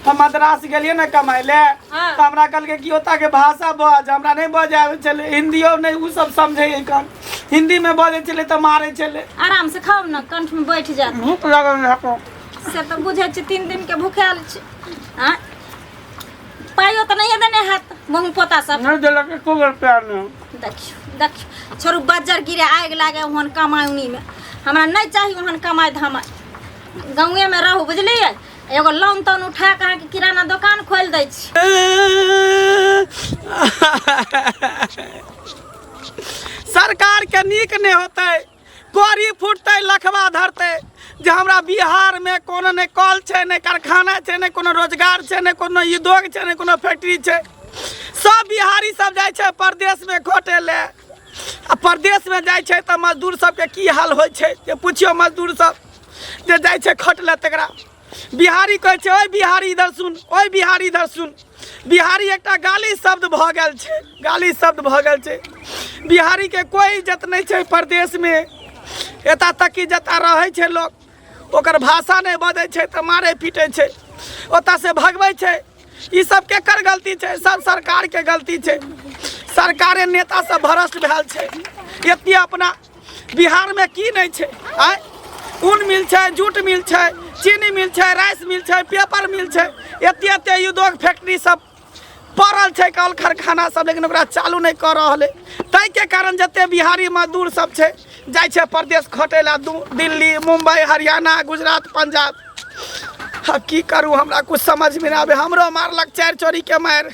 हम मद्रास गलिए ना कमाए ले तो हमरा कल के की होता के भाषा बज हमरा नहीं बजे आवे चले हिंदियो नहीं उ सब समझे कन हिंदी में बजे चले तो मारे चले आराम से खाओ ना कंठ में बैठ जात भूख लगल है से तो बुझे छ 3 दिन के भूखाल छ हां पाइयो तो नहीं देने हाथ मुंह पोता सब नहीं देला के को रुपया न देखियो छोरू बाजार गिरे आग लागे ओहन कमाउनी में हमरा नहीं चाहिए ओहन कमाई धमाई गांवे में रहू बुझलिए एगो लोन तोन उठा के के किराना दुकान खोल दै छी सरकार के नीक नहीं होते कोरी फूटते लखवा धरते जे हमरा बिहार में कोनो ने कल छे ने कारखाना छे ने कोनो रोजगार छे ने कोनो उद्योग छे ने कोनो फैक्ट्री छे सब बिहारी सब जाय छे प्रदेश में खोटे ले आ प्रदेश में जाय छे त मजदूर सब के की हाल होय छे जे पूछियो मजदूर सब जे जाय छे खट ले तकरा बिहारी कहे छे ओए बिहारी इधर सुन ओए बिहारी इधर सुन बिहारी एकटा गाली शब्द भ गेल छे गाली शब्द भ गेल छे बिहारी के कोई इज्जत नहीं छे प्रदेश में एता तक की जता रहे छे लोग ओकर भाषा नहीं बजे छे त मारे पीटे छे ओता से भगबै छे ई सब के कर गलती छे सब सरकार के गलती छे सरकारे नेता सब भ्रष्ट भेल छे एती अपना बिहार में की नहीं छे आय ऊन मिल छे जूट मिल छे चीनी मिल छे राइस मिल छे पेपर मिल छे एते एते उद्योग फैक्ट्री सब पड़ल छे कल कारखाना सब लेकिन ओकरा चालू नहीं कर रहले तै के कारण जते बिहारी मजदूर सब छे जाय छे प्रदेश खटेला दिल्ली मुंबई हरियाणा गुजरात पंजाब अब की करूँ हमरा कुछ समझ में ना आवे हमरो मारलक 4 चोरी के मार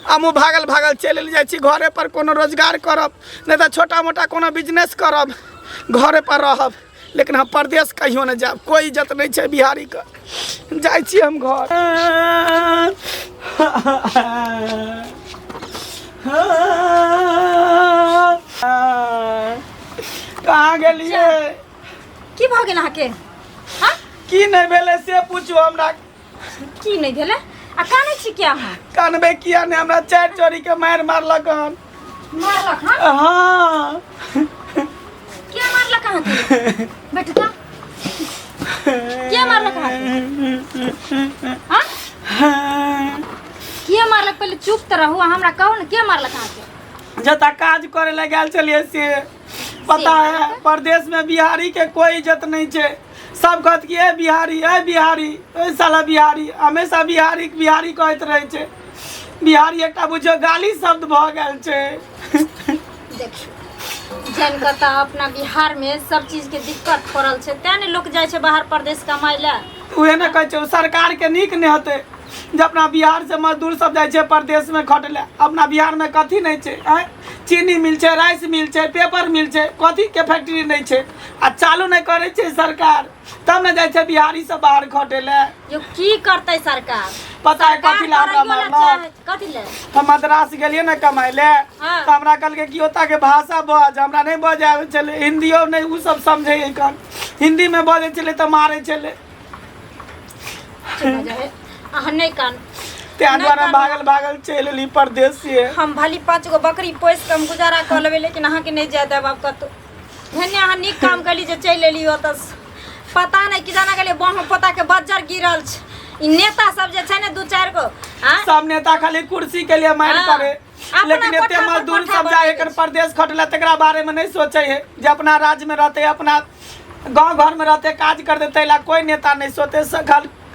हमू भागल भागल चल जाय छी घरे पर कोनो रोजगार करब नहीं तो छोटा मोटा कोनो बिजनेस करब घरे पर रहब लेकिन हम प्रदेश कहियो न जाब कोई इज्जत नहीं छे बिहारी का जाय छी हम घर कहाँ गेलिए की भ गेल आके हां की नहीं भेले से पूछो हमरा की नहीं भेले आ काने छी क्या हां कानबे किया ने हमरा 4 चोरी के मार मारलक हन मारलक हां हां क्या मारलक हां बेटा क्या मारलक हां क्या मारलक पहले चुप त रहू हमरा कहू न क्या मारलक हां जता काज करे ले गेल चलिए से पता है प्रदेश में बिहारी के कोई इज्जत नहीं छे सब कहत कि ए बिहारी ए साला बिहारी हमेशा बिहारी कहत रहे छे बिहारी एकटा बुझो गाली शब्द भ गेल छे देखियो जन कता अपना बिहार में सब चीज के दिक्कत पड़ल छे तेने लोग जाय छे बाहर प्रदेश कमाई ले उहे न कह छे सरकार के नीक नहीं होते जब अपना बिहार से मजदूर सब जाय छे प्रदेश में खटले अपना बिहार में कथी नहीं छे चीनी मिल छे राइस मिल छे पेपर मिल छे कथी के फैक्ट्री नहीं छे आ चालू नहीं करे छे सरकार तब न जाय छे बिहारी सब बाहर खटेले यो की करते सरकार पता है कथी ला हमरा मारलक कथी ले हम मद्रास गलिए ना कमाए ले तो हमरा कल के की होता के भाषा बज हमरा नहीं बजे आवे चले हिंदियो नहीं उ सब समझे कन हिंदी में बजे चले तो मारे चले नहीं कान ते द्वारा भागल चल ली प्रदेश से हम भली 5 गो बकरी पोस के हम गुजारा कर लेबे लेकिन अहाँ के नहीं जाते बाप कतो धन्य अहाँ नीक काम कली जे चल एली ओतस पता नहीं कि जाना गेले बम पता के बज्जर गिरल छ इ नेता सब जे छै ने 2-4 गो हां सब नेता खाली कुर्सी के लिए मार करे लेकिन एते मजदूर सब जाए एकर प्रदेश खटला तकरा बारे में नहीं सोचे है जे अपना राज्य में रहते अपना गांव घर में रहते काज कर देते ला कोई नेता नहीं सोते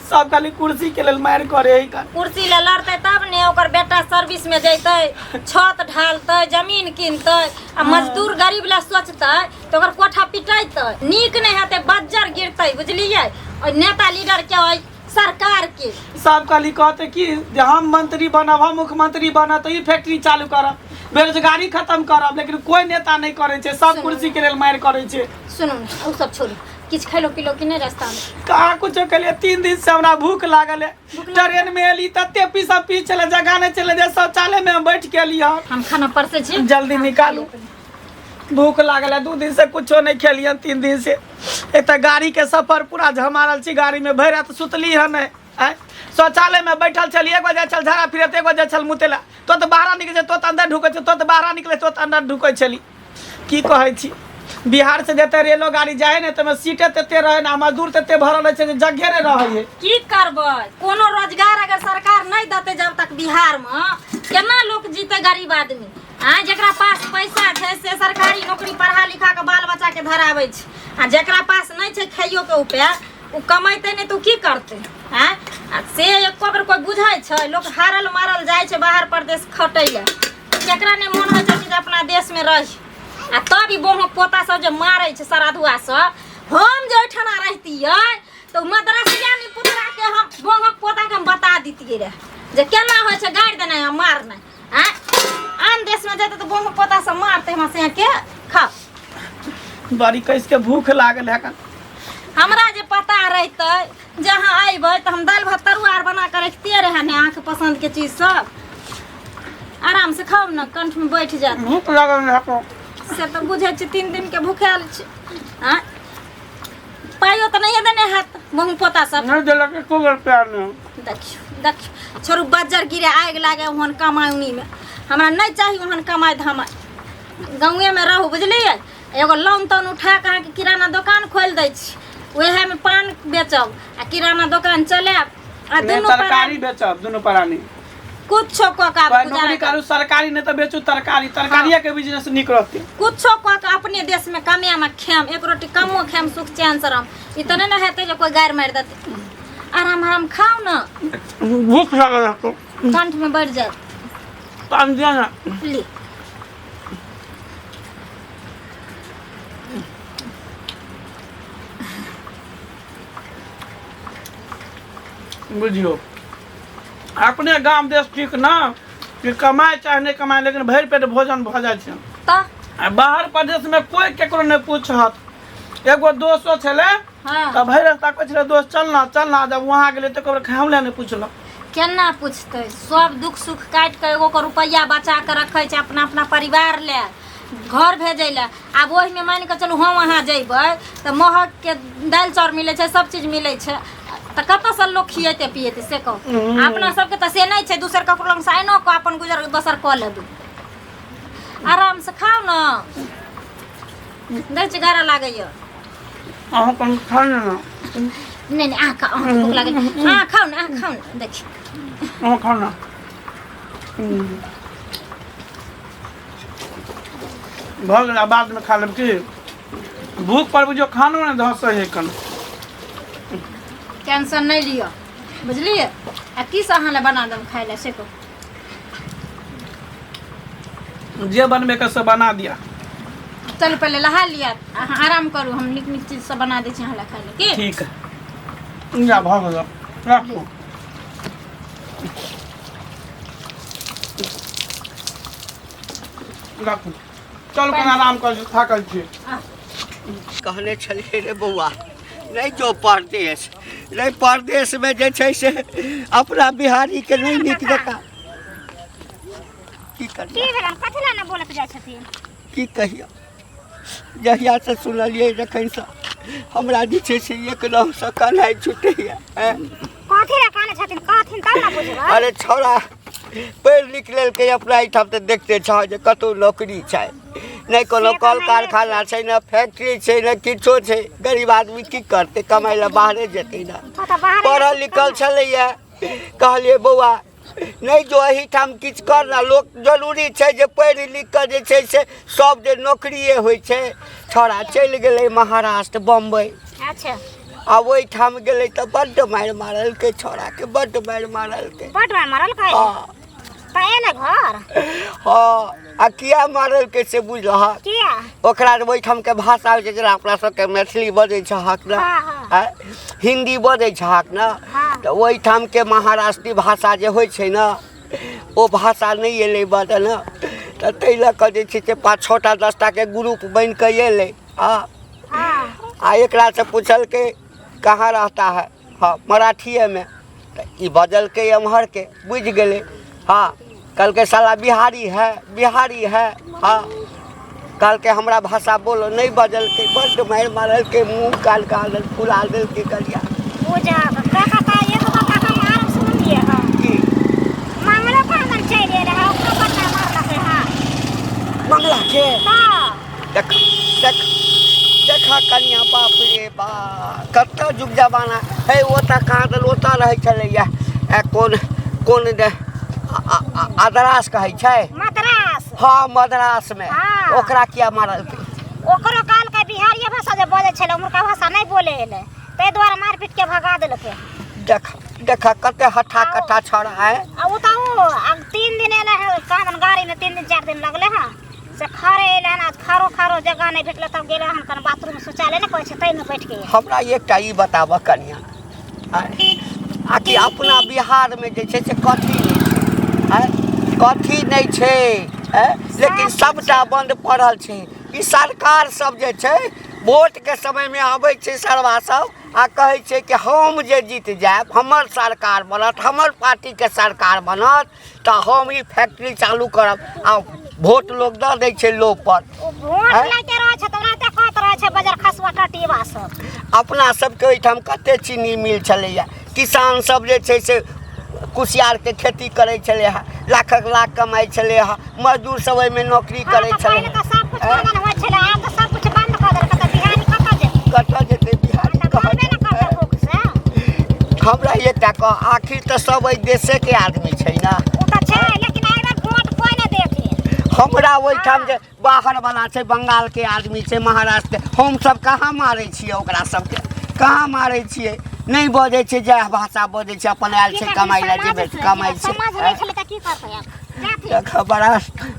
सब खाली कुर्सी के लिए मार करे है कुर्सी ले लड़ते तब ने ओकर बेटा सर्विस में जैते छत ढालते जमीन किनते आ मजदूर गरीब ला सोचते तो ओकर कोठा पिटाइते नीक नहीं हेते बज्जर गिरते बुझलिए और नेता लीडर के सरकार के सब खाली कहते कि हम मंत्री बनब हम मुख्यमंत्री बनब तो ई फैक्ट्री चालू करब बेरोजगारी खत्म करब लेकिन कोई नेता नहीं करे छे सब कुर्सी के लिए मार करे छे सुनो ओ सब छोड़ू किछ खैलो पिलो कि नहीं रास्ता में कहाँ कुछ के लिए 3 दिन से हमरा भूख लागल है ट्रेन में एली तते पीसा पी चले जगह नहीं चले जे शौचालय में बैठ के लिया हम खाना परसे छी जल्दी निकालू भूख लागल है 2 दिन से कुछो नहीं खेलियन 3 दिन से एक तो गाड़ी के सफर पूरा झमारल छी गाड़ी में भर रात सुतली है नहीं शौचालय में बैठल चली एक बजे चल झाड़ा फिरत एक बजे चल मुतेला तो बाहर निकले तो अंदर ढुके तो बाहर निकले तो अंदर ढुके चली की कहे छी बिहार से जते रेलो गाड़ी जाए ने तो सीटे तते रहे ना मजदूर तते भरल है जगह रे रहे है की करबै कोनो रोजगार अगर गरीब आदमी हाँ जकरा पास पैसा छै से सरकारी नौकरी पढ़ा लिखा के बाल बच्चा के धराबै छै आ जकरा पास नहीं छै खाइयो के उपाय उ कमेतै नहीं तो की करतै हाँ आ से एको बेर कोई बुझै छै लोग हारल मारल जाइ छै बाहर प्रदेश खटै ले केकरा ने मन होइ छै कि अपना देश में रही आ तब ई बोह पोता सब जे मारै छै सराधुआ सब हम जे ओठना रहतियै तो मद्रासिया में पुतरा के हम बोह पोता के हम बता दितियै रे जे केना होइ छै गाड़ देनाइ आ मारनाइ हाँ आन देश में जेतै तो बोह पोता सब मारतै हमरा से के खा बड़ी कैस के भूख लागल है हमरा जे पता रहतै जहाँ अइबै तो हम दाल भात तरुआ आर बना के रखते रहे ने अहाँके पसंद के चीज सब आराम से खाओ ना कंठ में बैठ जात भूख लागल है से तो बुझे छी 3 दिन के भूखाल छी हाँ पाइयो तो नहीं देने हाथ मुँह पोता सब नहीं देलक एको रुपया नहीं देखियो छोरू बज्जर गिरे आग लागे ओहन कमाई उनी में हमरा नहीं चाहिए ओहन कमाई धमाई गाँवे में रहू बुझलिए एगो लोन तोन उठा के अहाँके किराना दुकान खोल दै छी वह में पान बेचब आ किराना दुकान चलाब आ दुनू तरकारी बेचब दुनू प्राणी कुछो क के भाई नौकरी करू सरकारी नहीं तो बेचू तरकारी तरकारिया के बिजनेस निक रहते कुछो क के अपने देश में कमे में खेम एक रोटी कमो खेम सुख चैन से रहम ई त नहीं हेतै जे कोई गायर मार देतै आराम आराम खाओ ना भूख लागल है तो कंठ में बढ़ जात पान दिया ना ले बुझियो अपने गांव देश ठीक ना कि कमाए चाहे नहीं कमाए लेकिन भरि पेट भोजन भ जाए छै त आ बाहर प्रदेश में कोई केकरो नहीं पूछत एगो दोस्तो छले हां त भरि रास्ता कहै छले दोस्त चलना जब वहां गेले त कबर खावले नहीं पूछलक केना पूछतै सब दुख सुख काट के एगो को रुपया बचा के रखै छै अपना अपना परिवार ले घर भेजै ले आब ओहि में मान के चलू हम वहां जइबै त महक के दाल चाउर मिलै छै सब चीज मिलै छै त कतऽ से लोग खिएते पिएते से कहू अपना सबके त से नहीं छै दूसर ककरो लग से आइनो को अपन गुजर बसर क लेबै आराम से खाओ ना देख गारा लागैया अहाँ कन खा ना नहीं आ खा भूख लागे हां खाओ ना देखी अहाँ खा ना भऽ गेल बाद में खा लेब की भूख पर बुझियो खानो ने धस है कन टेंशन नहीं लियो बुझलिए आ की से अहाँ ले बना दम खाइ ले से को जे बनबे के से बना दिया चल पहले लहा लिया अहाँ आराम करू हम निक निक चीज सब बना दै छी अहाँ ले खाइ ले की ठीक है जा भऽ गेल राखू राखू चल कन आराम कर थाकल छी कहने छलिए रे बौआ नहीं जो परदेश नहीं परदेश में जे छै से अपना बिहारी के नहीं नीक जका की करिए कथी ला बोलत जाइ छथिन की कहियो जहिया से सुनलिए जखन से हमरा जे छै से एकदम से कन्हाई छुटैया कथी ला काने छथिन कहथिन तब ना बुझबै अरे छोरा पढ़ लिख लेलकै अपना एहिठाम तऽ देखते छ जे कतौ नौकरी छै नहीं कोनो कल कारखाना छै न फैक्ट्री छै न किछो छै गरीब आदमी की करते कमाई ला बाहरे जेतै ना पढ़ल लिखल छलैया कहलिए बौआ नहीं जो एहिठाम किछु कर ना लोक जरूरी छै जे पढ़ि लिख कऽ जे छै से सब जे नौकरिए होइ छै छोरा चलि गेलै महाराष्ट्र बम्बई अच्छा आ ओहिठाम गेलै तऽ बड्ड मारि मारलकै छोराके बड्ड मारि मारलकै बड मारल खाइ हाँ त एले घर हाँ आ किया मारलकै से बुझलह किया ओकरा ओहिठाम के भाषा होइ छै जेना अपना सबके मैथिली बजै छहक न हिंदी बजै छहक न तऽ ओहिठाम के महाराष्ट्री भाषा जे होइ छै न ओ भाषा नहीं एलै बजल न तऽ ताहि लऽ कऽ जे छै से 5-6टा 10टा के ग्रुप बनि कऽ एलै आ एकरा से पूछलकै कहाँ रहता है हाँ मराठिए में तऽ ई बजलकै एम्हर के बुझि गेलै हाँ कल के साला बिहारी है हाँ कल के हमरा भाषा बोलो नहीं बजल के बड्ड मार मारल के मुंह काल काल फुला दिल के करिया पूजा काका एक काका मार सुन लिए हां की मंगला पागल चले रहा ओकरा पता मारला के हां मंगला के हां देख देख देखा कन्या बाप रे बा कत्ता जुग जमाना है ओता कहाँ ओता रहे छलैया कोन कोन दे आदरास कहै छै मात्र हाँ मद्रास में हाँ। ओकरा किया मारल के ओकरो काल के बिहारिया भाषा जे बोले छले उमरका भाषा नहीं बोले एले तै द्वारा मार पीट के भगा देलकै देखा कते हठा कट्ठा छोड़ा है आ उ त उ 3 दिन एले है कामन गाड़ी में 3 दिन 4 दिन लगले हां से खरे एले हन आज खारो जगह नहीं भेटले तब गेले हन कन बाथरूम में शौचालय नहीं कहै छै तै में बैठ के हमरा एकटा ई बताब कनिया आ कि अपना बिहार में जे छै से कथी नहीं छै लेकिन सबटा बंद पड़ल छै ई सरकार सब जे छै वोट के समय में आबै छै सरवा सब आ कहै छै कि हम जे जीत जाएब हमर सरकार बनत हमर पार्टी के सरकार बनत तऽ हम ई फैक्ट्री चालू करब आ वोट लोग दऽ दै छै लोग पर वोट लेके रह छै तोरा ते कहत रह छै बाजार खसवा टटीवा सब अपना सबके ओहिठाम कते चीनी मिल छलैया किसान सब जे छै से कुसियार के खेती करे छले है लाख कमाई छले है मजदूर सब ओहिमे नौकरी करे छले पहले तो सब कुछ बंद होय छले आब तो सब कुछ बंद कर देलकै त बिहारी कतऽ जेतै बिहारी कहबे न करतै भूख से हमरा एकटा कह आखिर तऽ सब एहि देशे के आदमी छै ना उ त छै लेकिन एहि बेर वोट कोई न देथि हमरा ओहिठाम जे बाहर वाला छै बंगाल के आदमी छै महाराष्ट्र के हम सब कहाँ मारै छियै ओकरा सबके कहाँ मारै छियै नहीं बजे छै जह भाषा बजे छै अपन आयल छै कमाई ला जेबे कमाई छै समझ नहीं छले त की करतै अब देख बड़ा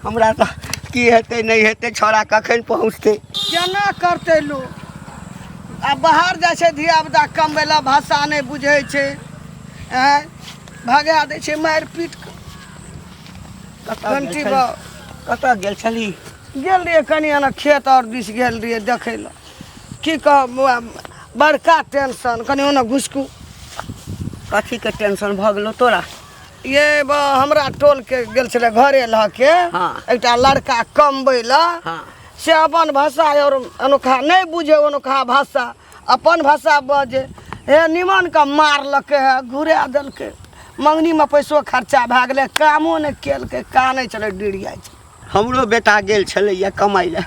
हमरा तऽ की हेतै नहीं हेतै छोरा कखन पहुँचतै केना करतै लोग आ बाहर जाइ छै धियापुता कमबैला भाषा नहीं बुझै छै भगा दै छै मारि पीट घंटी कतऽ गेल छली गेल रहिए कनि एना खेत और दिस गेल रहिए देखै ला की कह बड़का टेंशन कनि ओना घुसकू कथी के टेंशन भऽ गेलो तोरा ये हमरा टोल के गेल छले घरे लह के हाँ। एकटा लड़का कमबै ला हाँ से अपन भाषा और अनोखा नहीं बुझे अनोखा भाषा अपन भाषा बजे हे निमन का मारलकै है घुरा देलकै मंगनी में पैसो खर्चा भए गेलै कामो नहीं केलकै कानै चले डिड़िया छै हमरो बेटा गेल छलैया कमाई ला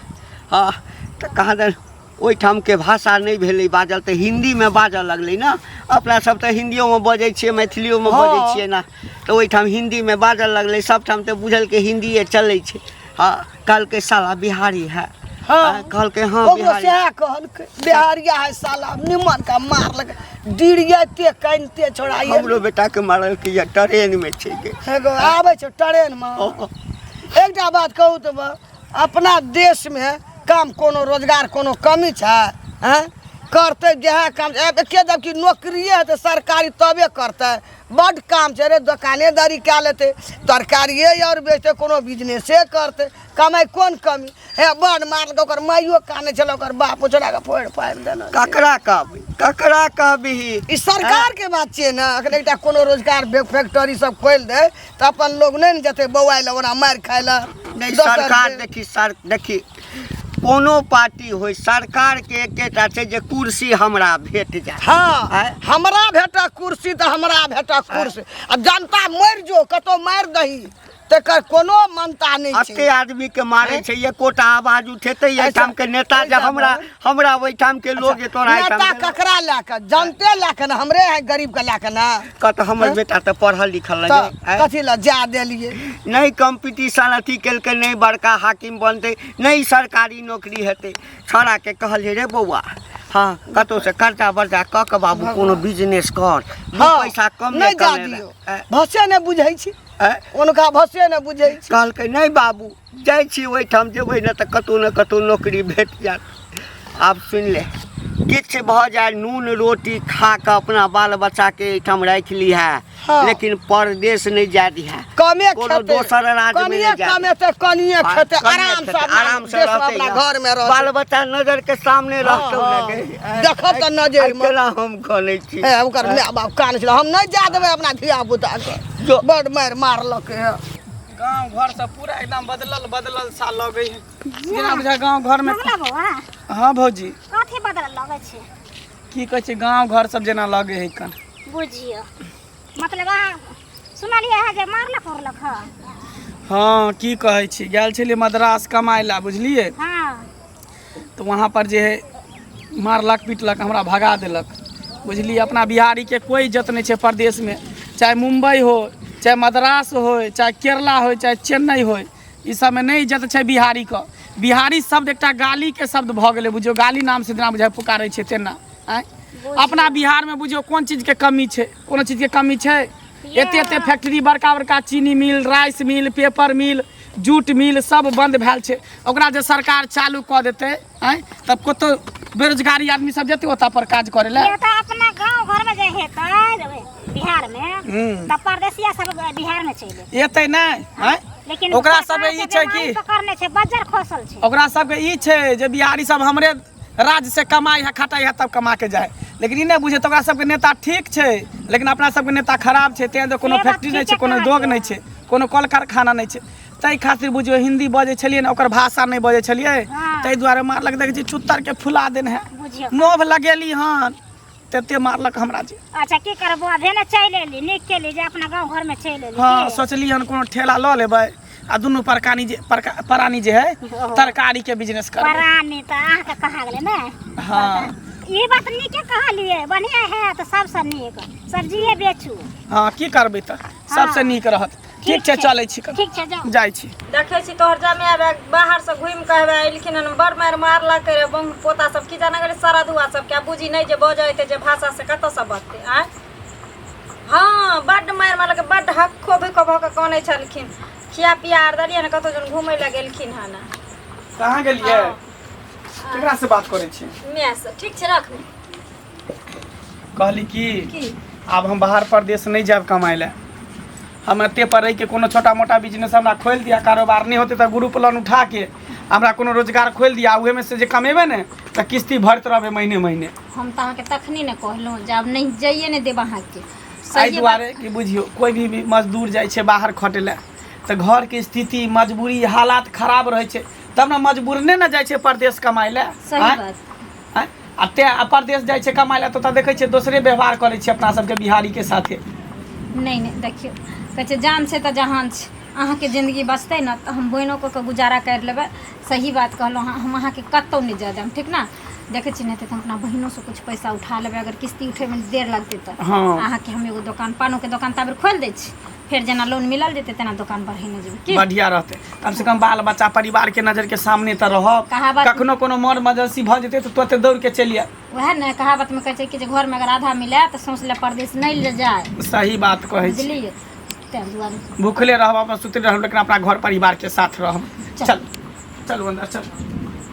हाँ तऽ कहाँ दन ओहिठाम के भाषा नहीं भेलै बाजल तऽ हिंदी में बाजऽ लगलै ना अपना सब तऽ हिंदियो में बजै छियै मैथिलियो में बजै छियै ना तऽ ओहिठाम हिंदी में बाजऽ लगलै सबठाम तऽ बुझल के हिंदिये चलै छै हाँ कहलकै साला बिहारी है हाँ कहलकै हाँ ओकरो बिहारी सएह कहलकै बिहारिया है साला निमन का मारलकै डिड़ियाते कानिते छोड़ाइए हमरो बेटा के मारल के या ट्रेन में छै के एगो आबै छै ट्रेन में एकटा बात कहू तऽ अपना देश में काम कोनो रोजगार कोनो कमी छै हैं करते जहाँ काम एके जबकि नौकरिए है तो सरकारी तबे करते बड काम छै रे दुकानेदारी कए लेते तरकारिए और बेचते कोनो बिजनेसे करते कमाई कोन कमी हे बड मारल ओकर माइयो काने छल ओकर बाप छोड़ा के फोड़ फाड़ देना ककरा कहबी ई सरकार के बात छै ना अगर एकटा कोनो रोजगार फैक्ट्री सब खोल दे त अपन लोग नहीं न जते बौआइल ओना मार खाय ला नहीं सरकार देखी कोनो पार्टी होय सरकार के एकेटा छै जे कुर्सी हमरा भेट जाय हाँ हमरा भेटा कुर्सी तो हमरा भेटा कुर्सी आ जनता मर जो कतो मार दही तकर कोनो मनता नहीं छै अते आदमी के मारे छै एकोटा आवाज उठेतै एठाम के नेता जे हमरा ओइठाम के लोग तोरा नेता ककरा लाके जनते लाके ना हमरे है गरीब के लाके ना कत हमर बेटा त पढ़ल लिखल नहीं कथी ला जा देलिए नहीं कंपटीशन अथी केलकै नहीं बड़का हाकिम बनतै नहीं सरकारी नौकरी हेतै छोरा के कहलिए रे बौआ हाँ कतौ से कर्जा वर्जा क के बाबू कोनो बिजनेस कर पैसा कम नहीं जा दियो भाषा नहीं बुझै छी उनका भाषे नहीं बुझै छी कहलकै नहीं बाबू जाइ छी ओहिठाम जेबै न तऽ कतौ न कतौ नौकरी भेट जायत आब सुन ले किछ भऽ जाए नून रोटी खा के अपना बाल बच्चा के एहिठाम राखि ली है हाँ। लेकिन परदेश नहीं जा दी है कमे कोनो दोसर राज्य में नहीं जा कमेते कनिए खेते आराम से रहते अपना घर में रह बाल बच्चा नजर के सामने रहतौ लगे देखत त नजर में केना हम कनै छी ओकर माय बाप कान छल हम नहीं जा देबै अपना धिया पुता के बड़ मार मारलक है गांव घर से पूरा एकदम बदलल सा लगे है जेना बुझा गांव घर में हां भौजी कथी बदल लगे छै की कहै छै गांव घर सब जेना लगे है कन बुझियो मतलब सुनलिए है जे मारलक उरलक है हाँ की कहै छी गेल छलिए मद्रास कमाई ला बुझलिए हाँ तो वहाँ पर जे है मारलक पीटलक हमरा भगा देलक बुझलिए अपना बिहारी के कोई इज्जत नहीं छै प्रदेश में चाहे मुंबई हो चाहे मद्रास हो चाहे केरला हो चाहे चेन्नई हो ई सब में नहीं इज्जत छै बिहारी के। बिहारी शब्द एकटा गाली के शब्द भऽ गेलै, बुझियो गाली नाम से जेना बुझाइ पुकारै छै तेना। आँय अपना बिहार में बुझियो कोन चीज के कमी छै, कोनो चीज के कमी छै? एते एते फैक्ट्री, बड़का बड़का चीनी मिल, राइस मिल, पेपर मिल, जूट मिल सब बंद भेल छै। ओकरा जे सरकार चालू कऽ देतै तब कतौ बेरोजगारी आदमी सब जेतै ओतऽ पर काज करे ला। ये तो अपना गांव घर में जे हेतै बिहार में, तब परदेसिया सब बिहार में चले एतै नहीं। लेकिन ओकरा सब ई छै कि पकड़ने छै, बज्जर खोसल छै। ओकरा सबके ई छै जे बिहारी सब हमरे राज्य से कमाई है खटाई है तब कमा के जाए, लेकिन ई नहीं बुझे तो ओकरा सबके नेता ठीक छै लेकिन अपना सबके नेता खराब छै। तें कोनो फैक्ट्री नहीं छै, कोनो उद्योग नहीं छै, कोनो कल कारखाना नहीं छै। ताहि खातिर बुझियो हिंदी बजे छलिए ना, ओकर भाषा नहीं बजे छलिए, ताहि दुआरे मारलक। देखे छी चुत्तर के फुला देने है, मोह लगेली हन तते मारलक हमरा जी। अच्छा की करबो, अबे ने चल एली, निक के ली जे अपना गांव घर में चल एली। हाँ सोचली हन कोनो ठेला ल लेबै आ दुनू परानी जे है तरकारी के बिजनेस कर। परानी तो आह के कहा गेले ना। हाँ ये बात नीके कहलिए, बढ़िया है तो सबसे नीक सब्जिए बेचू। हाँ की करबै त सबसे नीक रहत। ठीक छै चलै छी, ठीक छै जाओ, जाइ छी। देखे छी तोहर जामे आबे बाहर से घूम के आबे एलखिन हन, बड़ मार मारलक रे बम पोता सब की जाना करे सारा दुआ सब क्या बुझी नहीं जे बजे एते जे भाषा से कत से बजते। आय हाँ बड़ मार मारलक, बड़ हक्को भिको भ के काने छलखिन। खिया पिया आर दलिए न कतो जन घूमे ला गेलखिन हन। कहाँ गेलिए? केकरा से बात करे छी? मैं से ठीक छै रख। कहली की अब हम बाहर प्रदेश नहीं जाब कमाए ला, हम एते पर रह के कोनो छोटा मोटा बिजनेस हमरा खोल दिया, कारोबार नहीं होते तो ग्रुप लोन उठा के हमरा कोनो रोजगार खोल दिया, उहे में से जे कमेबे ने तो किस्ती भरत रहबे महीने महीने। हम त अहाँ के तखनी ने कहलौ जे अब नहीं जाइए ने देब अहाँ के। एहि दुआरे कि बुझियो कोई भी मजदूर जाइ छै बाहर खटे ला तो घर के स्थिति मजबूरी हालात खराब रहे छै, तब ना मजबूर ने ना जाइ छै परदेश कमाए ला। सही बात। आ ते परदेश जाइ छै कमाए ला तो देखे छै दोसरे व्यवहार करे छै अपना सबके बिहारी के साथे। नहीं नहीं देखियो कहै छै जान छै त जहान छै, अहाँ के जिंदगी बचते ना तो हम बहनों को गुजारा कर लेबै। सही बात कहलो, हम अहाँ के कतौ नहीं जा जाम, ठीक ना। देखे छी नहीं तो अपना बहनों से कुछ पैसा उठा लेबै, अगर किस्ती उठे में देर लगते तो अहाँ के हम एगो दुकान पानो के दुकान ताबर खोल दै छी, फिर जना लोन मिलल जेते तेना दुकान बढ़ेने जेबै। बढ़िया रहते, कम से कम बाल बच्चा परिवार के नजर के सामने तो रहब, कखनो कोनो मर मजसी भ जेते तो तुरंत दौड़ के चलिए। वह ने कहावत में कहै छै कि जे घर में अगर आधा मिले तो सोच ले परदेश नहीं ले जाए। सही बात कहै छी। बुझलिए तें दुआरे भूखले रहब अपन सुतले रहब लेकिन अपना घर परिवार के साथ रहब। चल चल अंदर चल।